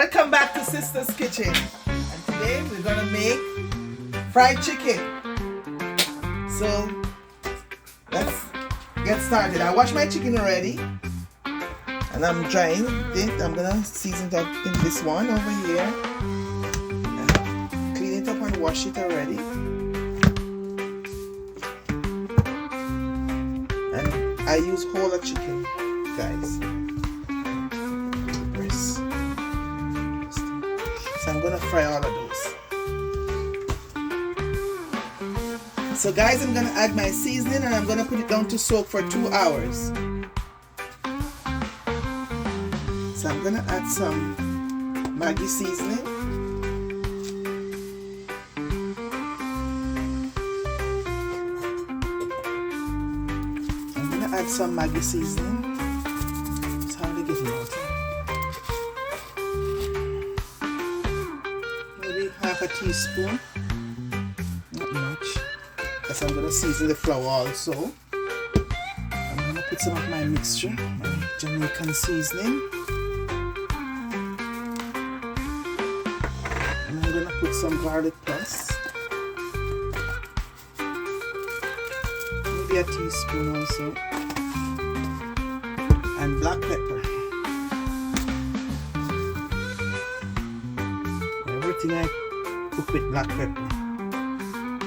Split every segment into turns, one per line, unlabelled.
Welcome back to Sister's Kitchen, and today we're gonna make fried chicken. So let's get started. I washed my chicken already and I'm drying it. I'm gonna season it up in this one over here. Clean it up and wash it already. And I use whole chicken, guys. So I'm gonna fry all of those. So guys, I'm gonna add my seasoning and I'm gonna put it down to soak for 2 hours. So I'm gonna add some Maggi seasoning. I'm gonna add some Maggi seasoning. It's hardly getting out. Maybe half a teaspoon. Not much. Because I'm gonna season the flour also. I'm gonna put some of my mixture, my Jamaican seasoning. And I'm gonna put some garlic plus. Maybe a teaspoon also. And black pepper. Everything I cook with black pepper.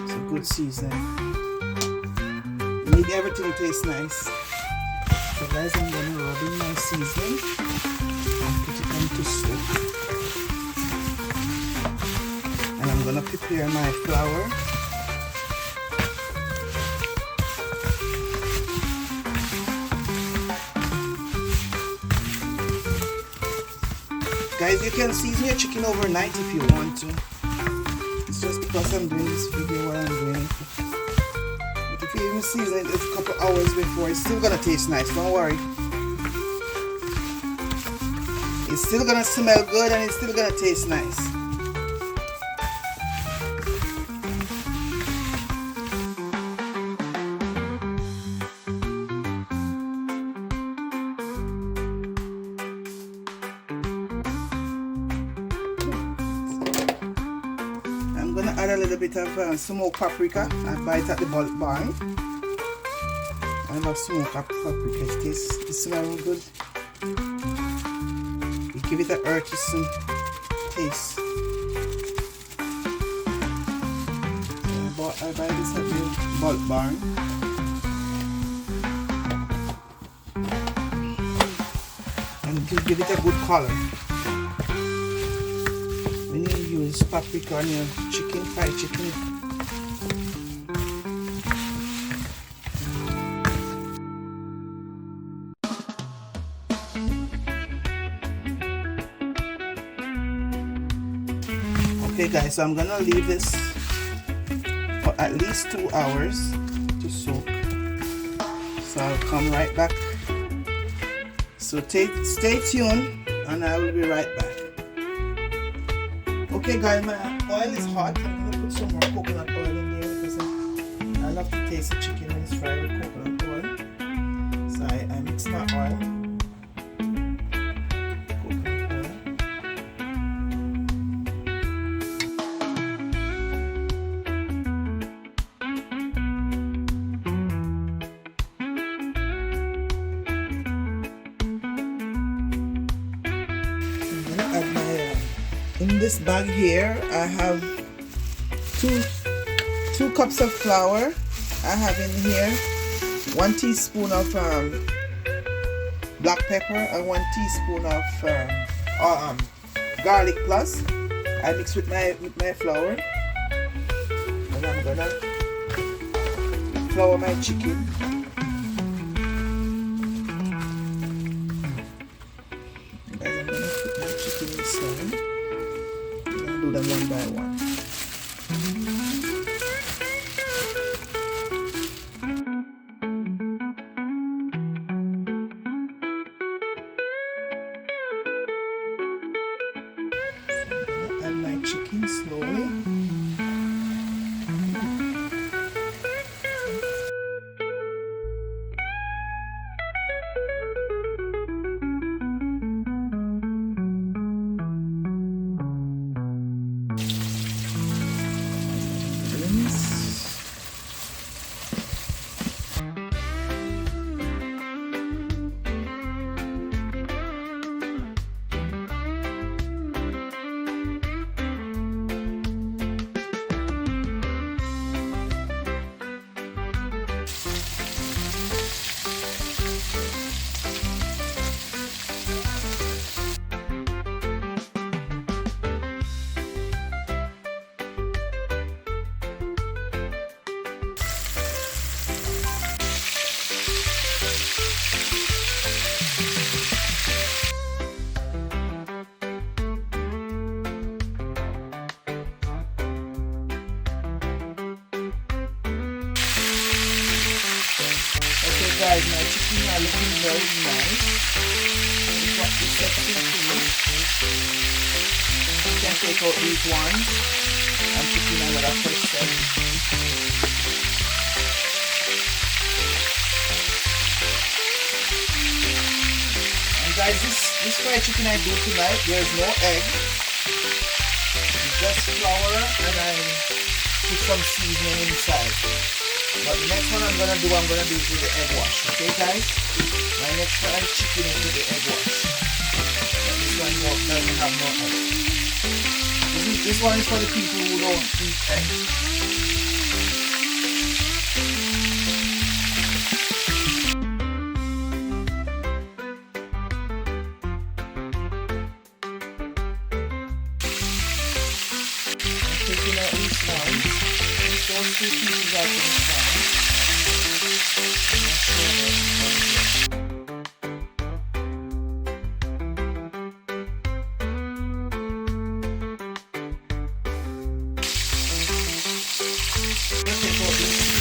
It's a good seasoning. You need everything to taste nice. So guys, I'm gonna rub in my seasoning and put it into soak. And I'm gonna prepare my flour. Guys, you can season your chicken overnight if you want to. It's just because I'm doing this video while I'm doing it. But if you even season it a couple hours before, it's still gonna taste nice, don't worry. It's still gonna smell good and it's still gonna taste nice. I'm gonna add a little bit of smoked paprika. I buy it at the bulk barn. I love smoked paprika. It smells good. You give it an earthy taste. I buy this at the bulk barn. And give it a good color. When you use paprika on your chicken, fried chicken. Okay guys, so I'm gonna leave this for at least 2 hours to soak. So I'll come right back. So stay tuned and I will be right back. Okay guys, my oil is hot. I'm going to put some more coconut oil in here because I love to taste the chicken when it's fried with coconut oil. So I mix my oil. Coconut oil. I'm going to add my in this bag here, I have two cups of flour. I have in here 1 teaspoon of black pepper and 1 teaspoon of garlic plus. I mix with my flour, and I'm gonna flour my chicken. Guys, I'm gonna put my chicken inside. Do them one by one. So I'm gonna add my chicken slowly. guys, my chicken are looking very nice. This one is section 2. You can take out these ones and put in another fresh set. And guys, this fried chicken I do tonight, there's no egg. It's just flour and I put some seasoning inside. But the next one I'm gonna do it with the egg wash. Okay guys? My next fried chicken is with the egg wash. But this one doesn't have no egg. This one is for the people who don't eat eggs. Taking out these ones. Those 2 pieces out to the side. Let's take out these 2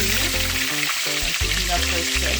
and put in that first set.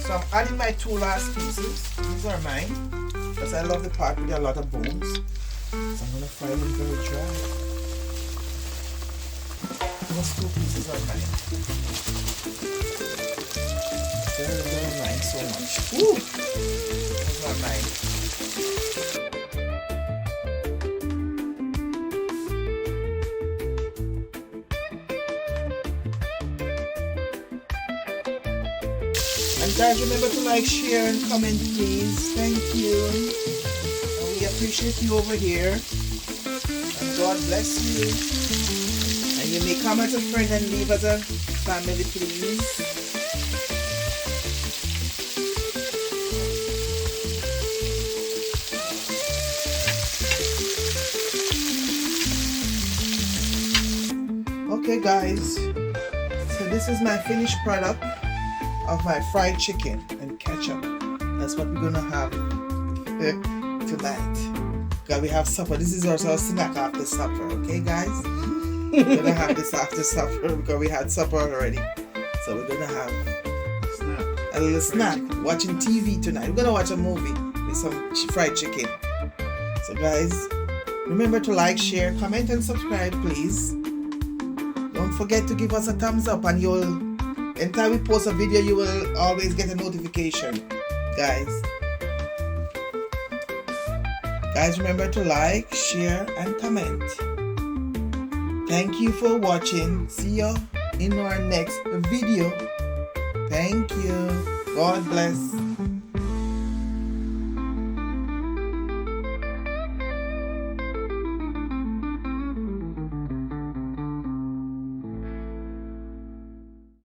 So I'm adding my 2 last pieces. These are mine because I love the part with a lot of bones. So I'm gonna fry them very dry. Those 2 pieces are mine. They're mine so much. Ooh! Those are mine. And guys, remember to like, share, and comment, please. Thank you. And we appreciate you over here. And God bless you. And you may come as a friend and leave as a family, please. Okay guys, so this is my finished product of my fried chicken and ketchup. That's what we're gonna have tonight. Because we have supper. This is also a snack after supper, okay guys? We're gonna have this after supper because we had supper already. So we're gonna have a little snack, watching TV tonight. We're gonna watch a movie with some fried chicken. So guys, remember to like, share, comment, and subscribe, please. Don't forget to give us a thumbs up, and anytime we post a video, you will always get a notification, guys. Guys, remember to like, share, and comment. Thank you for watching. See you in our next video. Thank you. God bless.